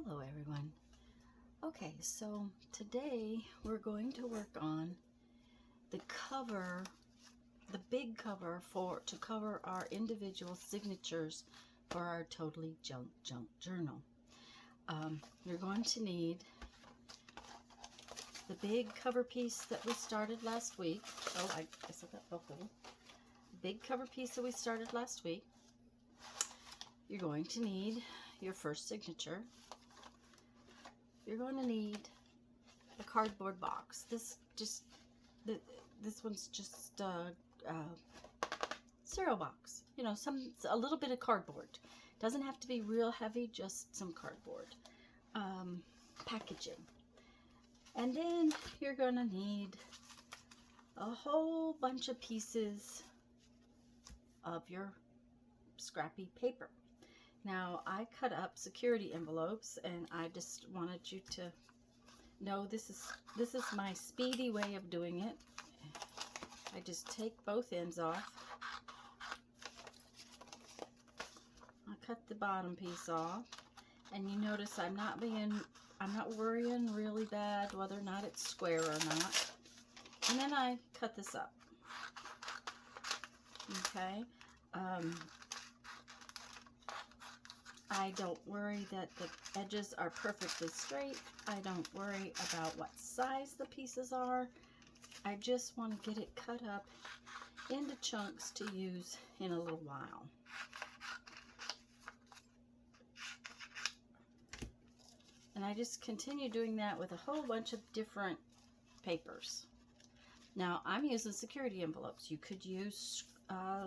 Hello everyone. Okay, so today we're going to work on the cover, the big cover to cover our individual signatures for our Totally Junk journal. You're going to need the big cover piece that we started last week. Oh, I said that both of them. Big cover piece that we started last week. You're going to need your first signature. You're going to need a cardboard box. This one's just cereal box. You know, a little bit of cardboard. Doesn't have to be real heavy, just some cardboard. Packaging. And then you're going to need a whole bunch of pieces of your scrappy paper. Now, I cut up security envelopes, and I just wanted you to know this is my speedy way of doing it. I just take both ends off. I cut the bottom piece off, and you notice I'm not worrying really bad whether or not it's square or not. And then I cut this up. Okay. I don't worry that the edges are perfectly straight. I don't worry about what size the pieces are. I just want to get it cut up into chunks to use in a little while. And I just continue doing that with a whole bunch of different papers. Now, I'm using security envelopes. You could use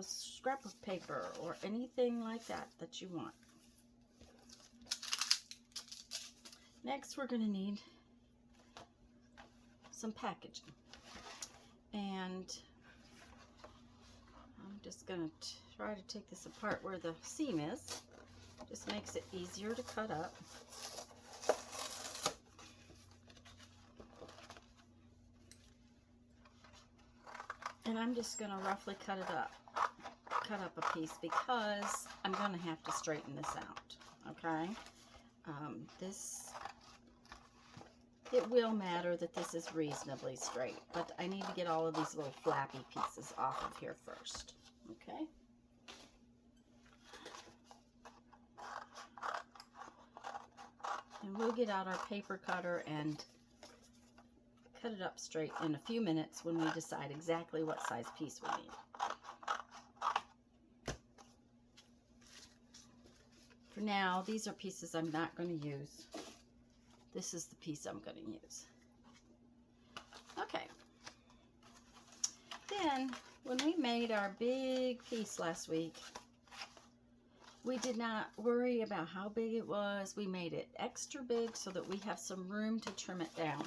scrap of paper or anything like that you want. Next, we're going to need some packaging. And I'm just going to try to take this apart where the seam is. Just makes it easier to cut up. And I'm just going to roughly cut up a piece because I'm going to have to straighten this out. Okay? It will matter that this is reasonably straight, but I need to get all of these little flappy pieces off of here first. Okay? And we'll get out our paper cutter and cut it up straight in a few minutes when we decide exactly what size piece we need. For now, these are pieces I'm not going to use. This is the piece I'm going to use. Okay. Then, when we made our big piece last week, we did not worry about how big it was. We made it extra big so that we have some room to trim it down.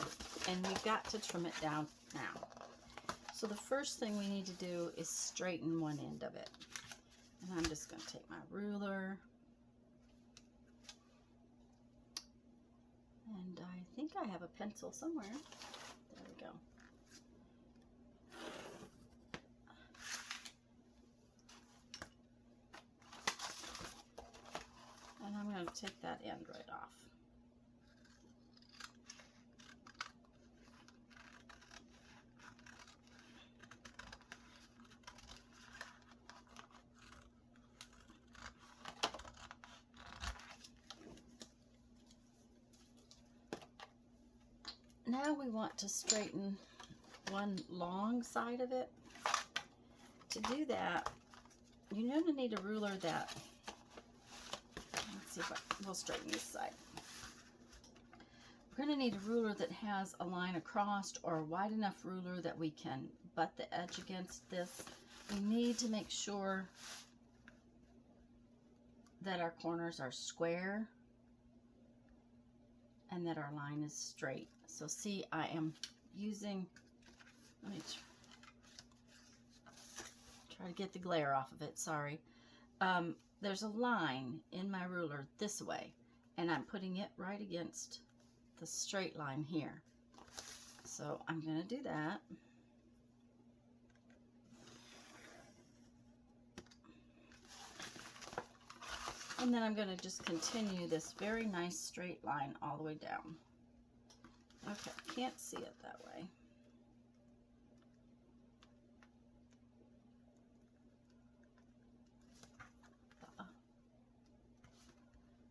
And we've got to trim it down now. So the first thing we need to do is straighten one end of it. And I'm just going to take my ruler. And I think I have a pencil somewhere. There we go. And I'm going to take that end right off. Now we want to straighten one long side of it. To do that, you're going to need a ruler that, let's see if we'll straighten this side. We're going to need a ruler that has a line across, or a wide enough ruler that we can butt the edge against this. We need to make sure that our corners are square and that our line is straight. So see, I am using, let me try to get the glare off of it, sorry. There's a line in my ruler this way, and I'm putting it right against the straight line here. So I'm going to do that. And then I'm going to just continue this very nice straight line all the way down. Okay, can't see it that way.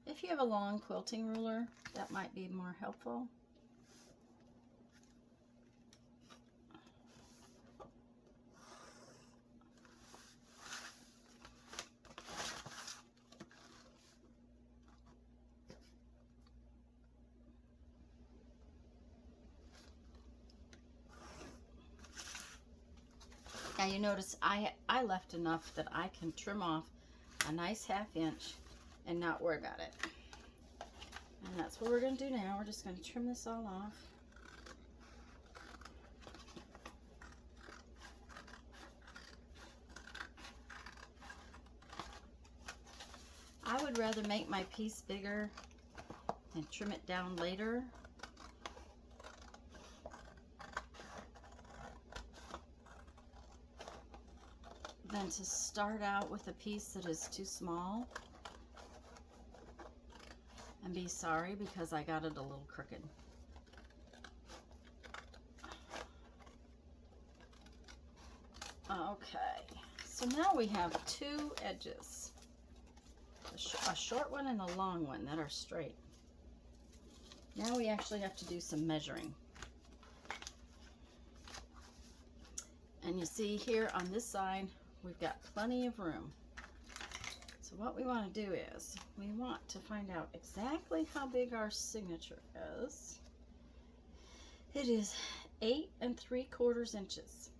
If you have a long quilting ruler, that might be more helpful. Now you notice I left enough that I can trim off a nice 1/2 inch and not worry about it. And that's what we're going to do now. We're just going to trim this all off. I would rather make my piece bigger and trim it down later. Than to start out with a piece that is too small and be sorry because I got it a little crooked. Okay, so now we have 2 edges, a short one and a long one that are straight. Now we actually have to do some measuring. And you see here on this side, we've got plenty of room. So what we want to do is we want to find out exactly how big our signature is. It is 8 3/4 inches.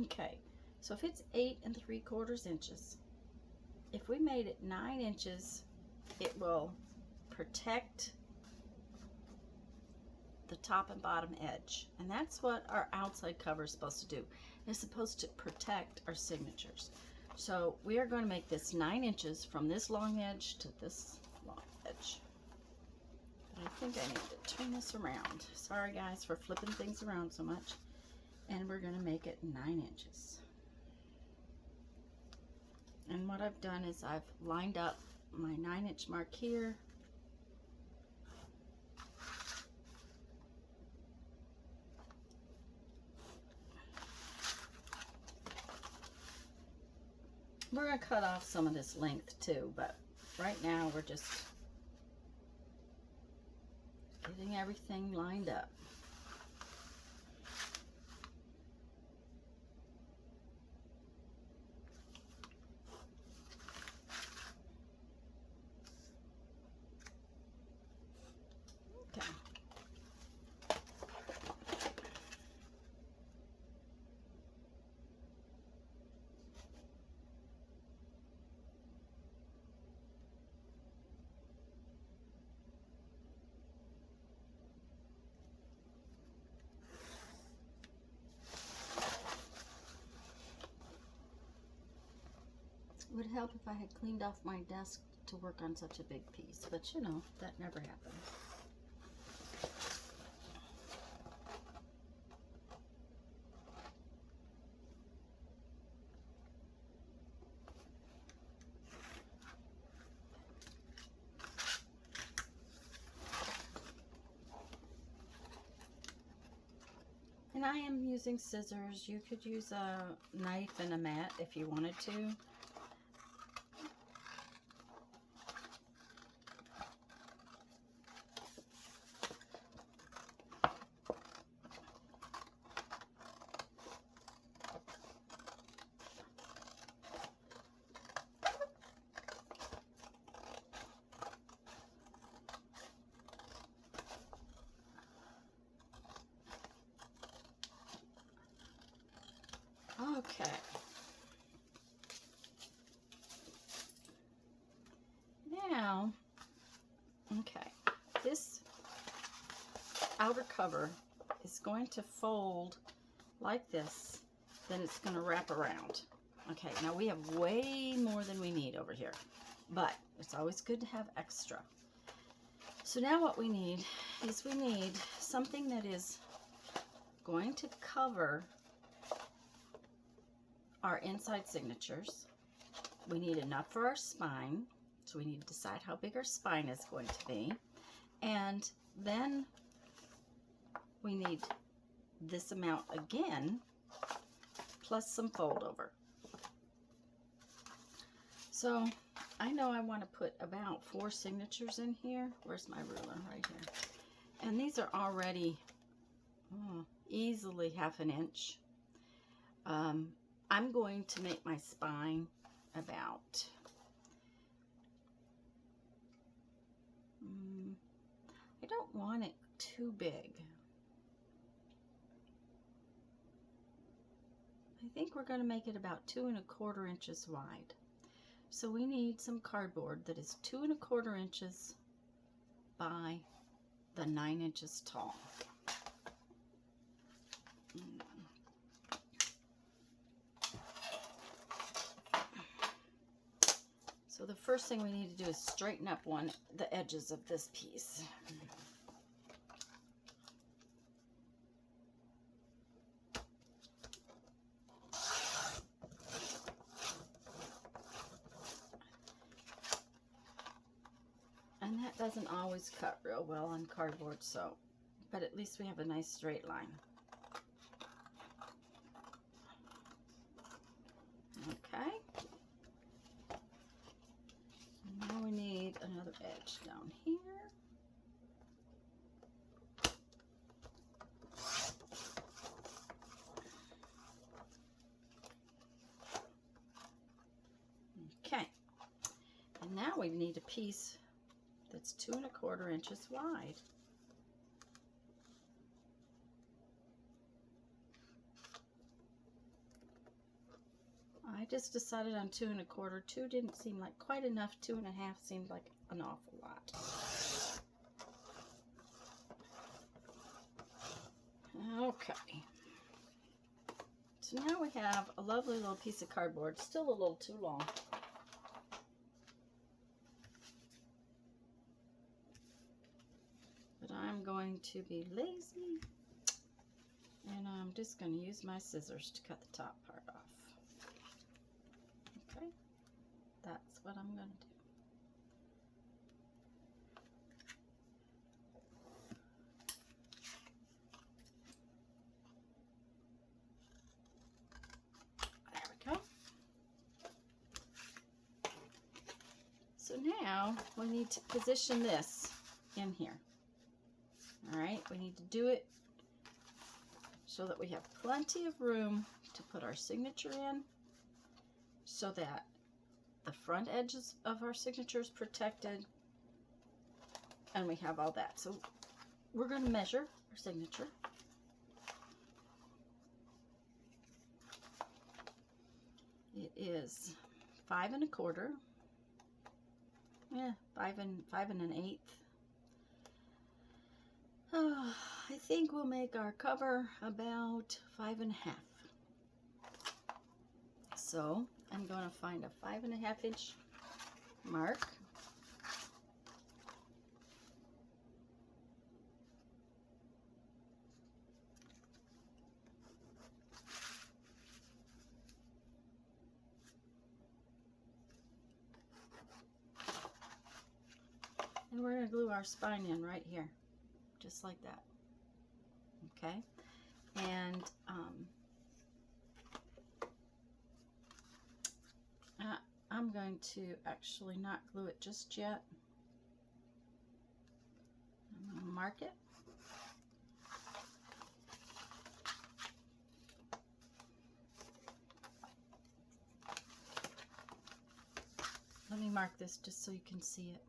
Okay, so if it's 8 3/4 inches, if we made it 9 inches, it will protect the top and bottom edge. And that's what our outside cover is supposed to do. It's supposed to protect our signatures. So we are going to make this 9 inches from this long edge to this long edge. But I think I need to turn this around. Sorry guys for flipping things around so much. And we're going to make it 9 inches. And what I've done is I've lined up my 9-inch mark here. We're going to cut off some of this length too, but right now we're just getting everything lined up. Okay. It would help if I had cleaned off my desk to work on such a big piece, but you know, that never happened. And I am using scissors. You could use a knife and a mat if you wanted to. Okay. Now, okay, this outer cover is going to fold like this, then it's going to wrap around. Okay, now we have way more than we need over here, but it's always good to have extra. So now what we need is we need something that is going to cover our inside signatures. We need enough for our spine, So we need to decide how big our spine is going to be. And then we need this amount again, plus some fold over. So I know I want to put about 4 signatures in here. Where's my ruler? Right here. And these are already easily 1/2 inch. I'm going to make my spine about I don't want it too big. I think we're going to make it about 2 1/4 inches wide. So we need some cardboard that is 2 1/4 inches by the 9 inches tall. So the first thing we need to do is straighten up the edges of this piece. And that doesn't always cut real well on cardboard, but at least we have a nice straight line. Okay. And now we need another edge down here. Okay. And now we need a piece that's 2 1/4 inches wide. I just decided on 2 1/4. 2 didn't seem like quite enough. 2 1/2 seemed like an awful lot. Okay. So now we have a lovely little piece of cardboard, still a little too long. But I'm going to be lazy, and I'm just going to use my scissors to cut the top part off. Okay, that's what I'm going to do. There we go. So now we need to position this in here. All right, we need to do it so that we have plenty of room to put our signature in, so that the front edges of our signature is protected, and we have all that. So we're going to measure our signature. It is 5 1/4. Yeah, 5 1/8. Oh, I think we'll make our cover about 5 1/2. So I'm going to find a 5 1/2 inch mark. And we're going to glue our spine in right here, just like that. Okay, and I'm going to actually not glue it just yet. I'm going to mark it. Let me mark this just so you can see it.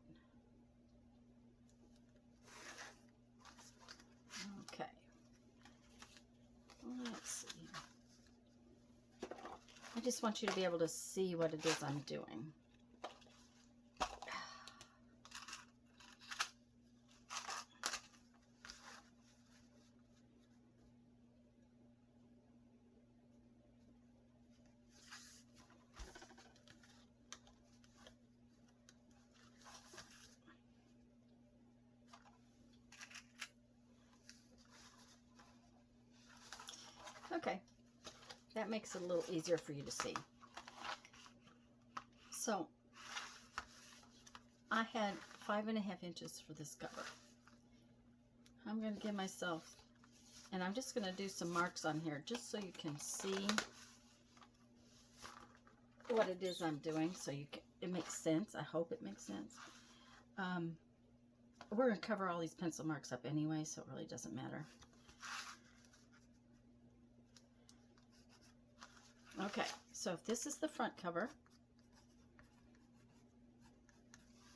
Okay. Let's see. I just want you to be able to see what it is I'm doing. Okay, that makes it a little easier for you to see. So I had 5.5 inches for this cover. I'm going to give myself, and I'm just going to do some marks on here just so you can see what it is I'm doing, so it makes sense. I hope it makes sense. We're going to cover all these pencil marks up anyway, so it really doesn't matter. Okay, so if this is the front cover,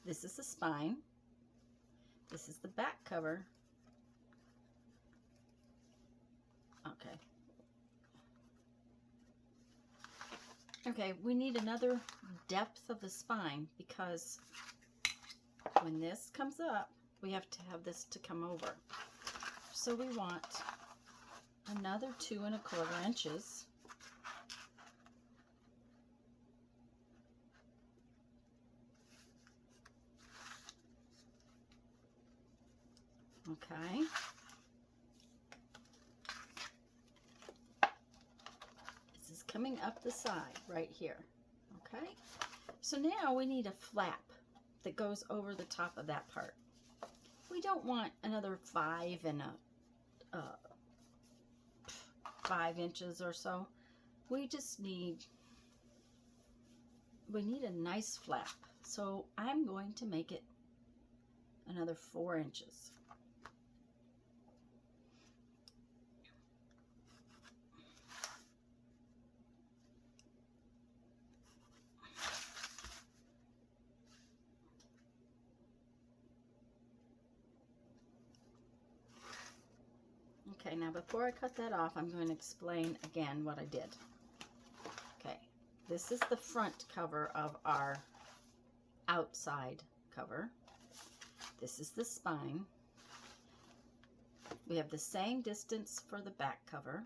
this is the spine, this is the back cover. Okay. Okay, we need another depth of the spine because when this comes up, we have to have this to come over. So we want another 2¼ inches. Okay. This is coming up the side right here. Okay. So now we need a flap that goes over the top of that part. We don't want another 5 inches or so. We need a nice flap. So I'm going to make it another 4 inches. Okay, now before I cut that off, I'm going to explain again what I did. Okay, this is the front cover of our outside cover. This is the spine. We have the same distance for the back cover.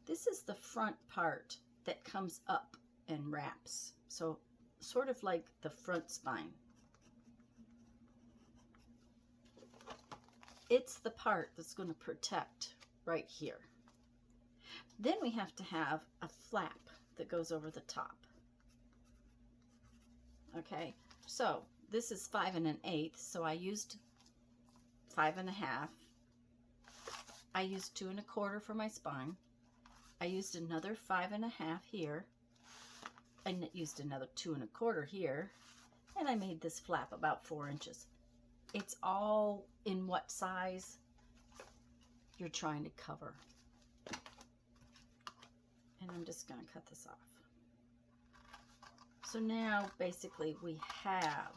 This is the front part that comes up and wraps. So sort of like the front spine. It's the part that's going to protect right here. Then we have to have a flap that goes over the top. Okay, so this is 5 1/8, so I used 5.5. I used 2 1/4 for my spine. I used another 5.5 here, and used another 2 1/4 here, and I made this flap about 4 inches. It's all in what size you're trying to cover. And I'm just going to cut this off. So now basically we have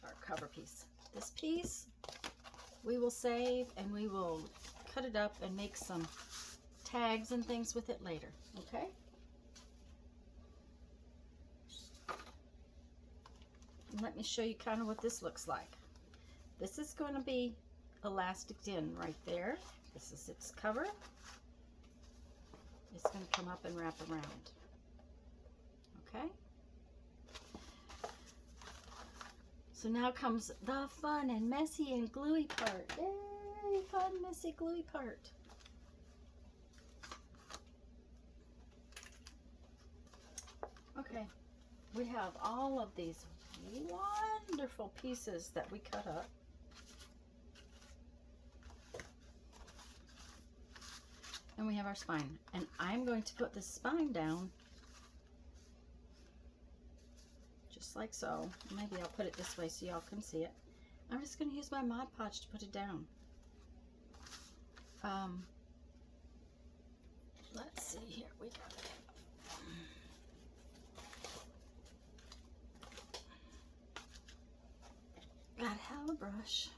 our cover piece. This piece we will save, and we will cut it up and make some tags and things with it later, okay? And let me show you kind of what this looks like. This is going to be elasticed in right there. This is its cover. It's going to come up and wrap around. Okay? So now comes the fun and messy and gluey part. Yay! Fun, messy, gluey part. Okay. We have all of these wonderful pieces that we cut up. And we have our spine. And I'm going to put the spine down just like so. Maybe I'll put it this way so y'all can see it. I'm just going to use my Mod Podge to put it down. Let's see here. We got it. Gotta have a brush.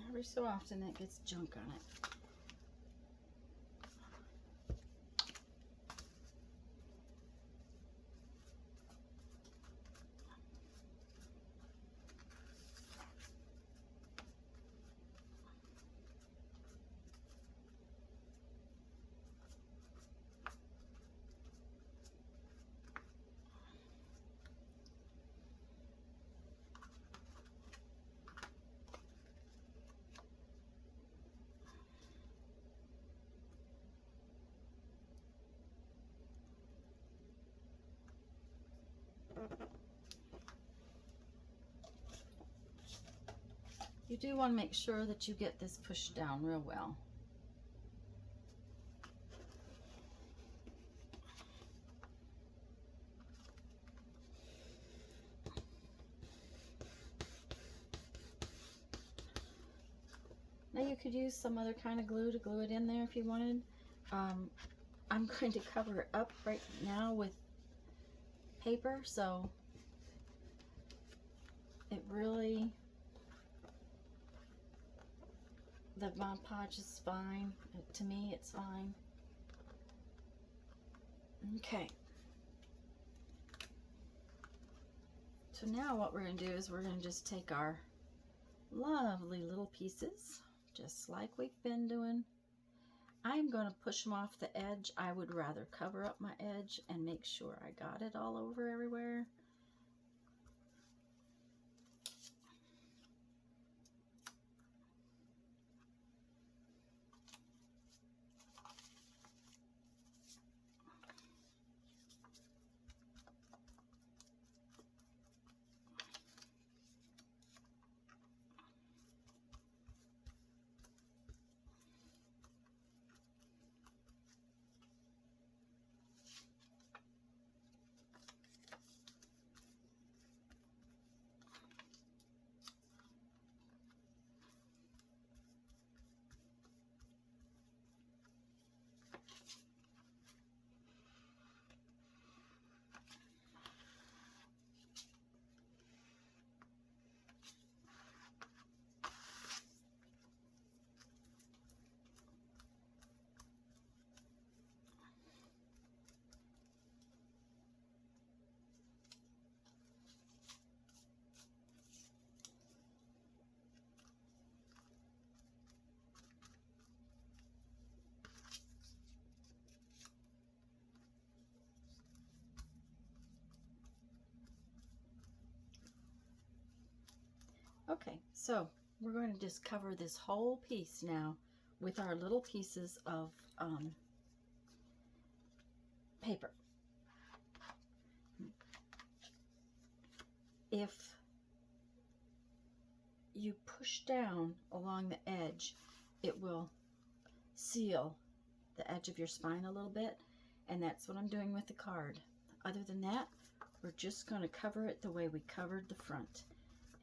Every so often it gets junk on it. You do want to make sure that you get this pushed down real well. Now you could use some other kind of glue to glue it in there if you wanted. I'm going to cover it up right now with paper, so it really, the Mod Podge is fine. To me, it's fine. Okay. So now what we're going to do is we're going to just take our lovely little pieces, just like we've been doing. I'm going to push them off the edge. I would rather cover up my edge and make sure I got it all over everywhere. Okay, so we're going to just cover this whole piece now with our little pieces of paper. If you push down along the edge, it will seal the edge of your spine a little bit, and that's what I'm doing with the card. Other than that, we're just going to cover it the way we covered the front.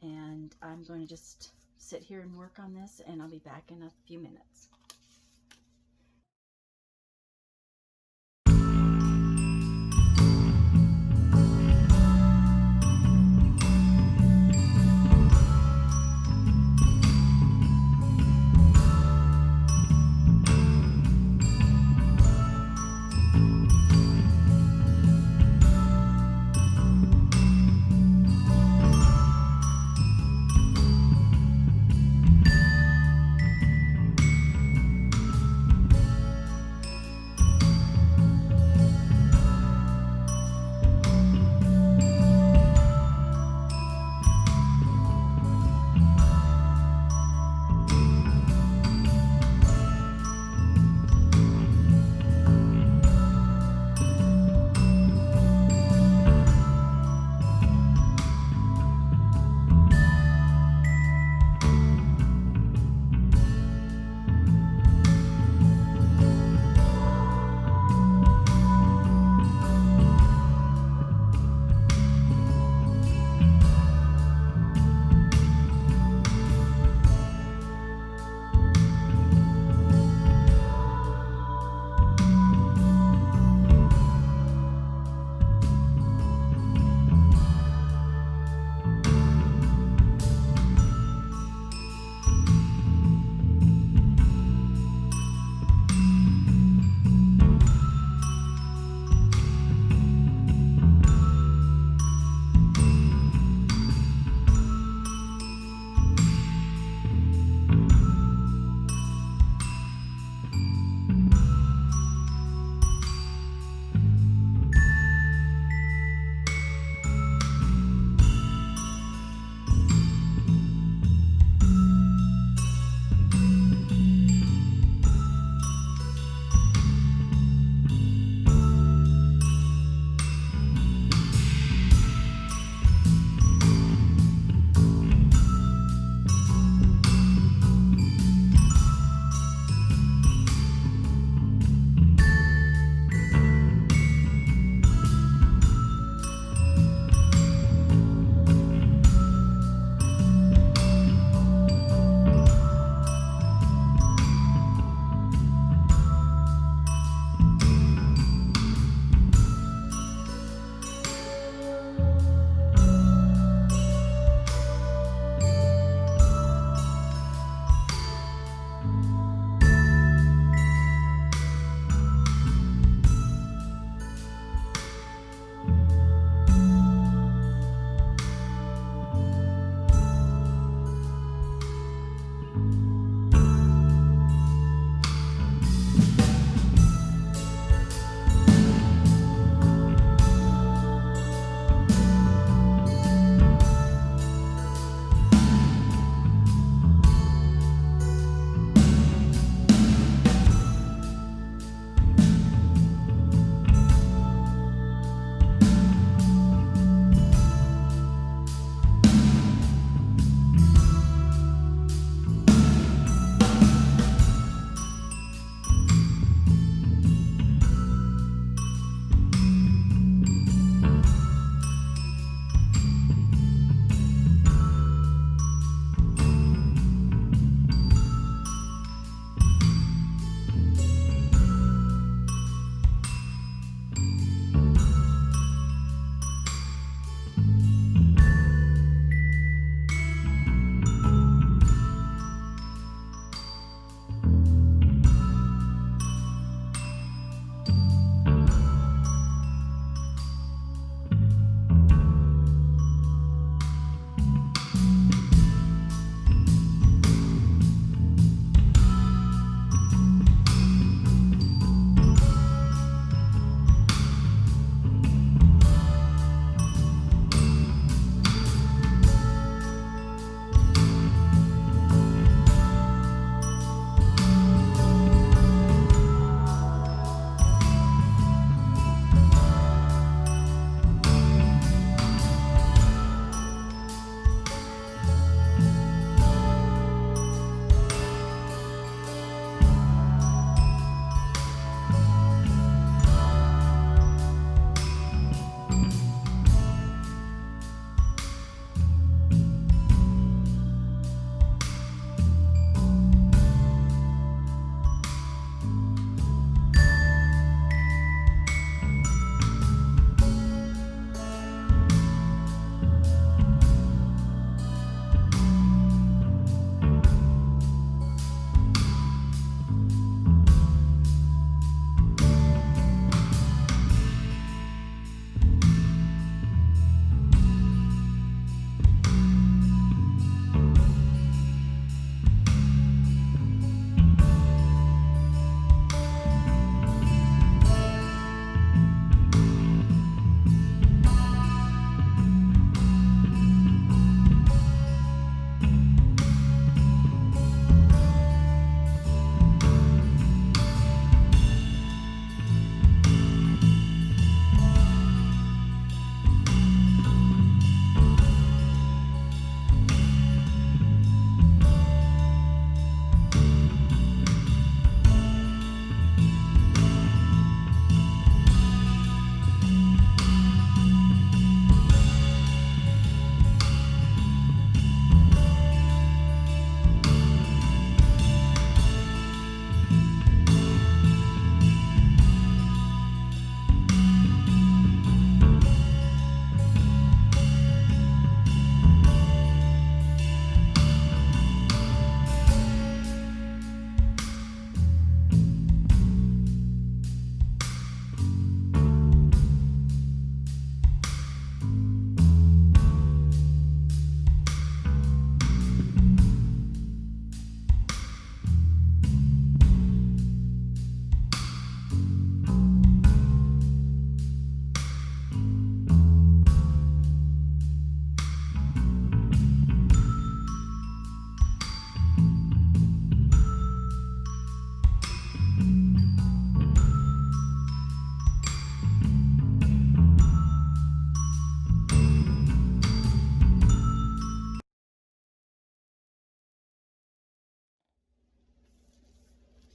And I'm going to just sit here and work on this, and I'll be back in a few minutes.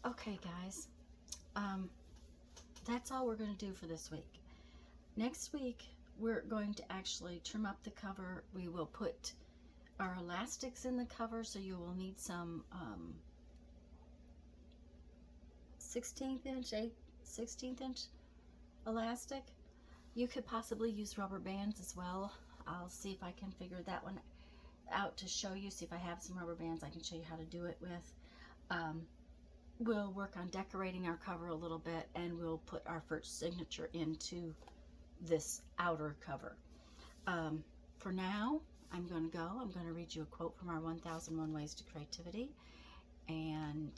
Okay, guys. That's all we're going to do for this week. Next week, we're going to actually trim up the cover. We will put our elastics in the cover, so you will need some 16th inch elastic. You could possibly use rubber bands as well. I'll see if I can figure that one out to show you, see if I have some rubber bands I can show you how to do it with. We'll work on decorating our cover a little bit, and we'll put our first signature into this outer cover. For now, I'm going to go. I'm going to read you a quote from our 1001 Ways to Creativity, and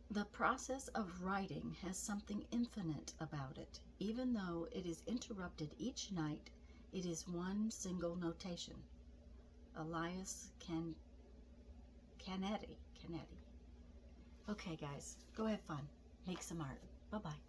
the process of writing has something infinite about it. Even though it is interrupted each night, it is one single notation. Elias Canetti. Okay, guys, go have fun. Make some art. Bye-bye.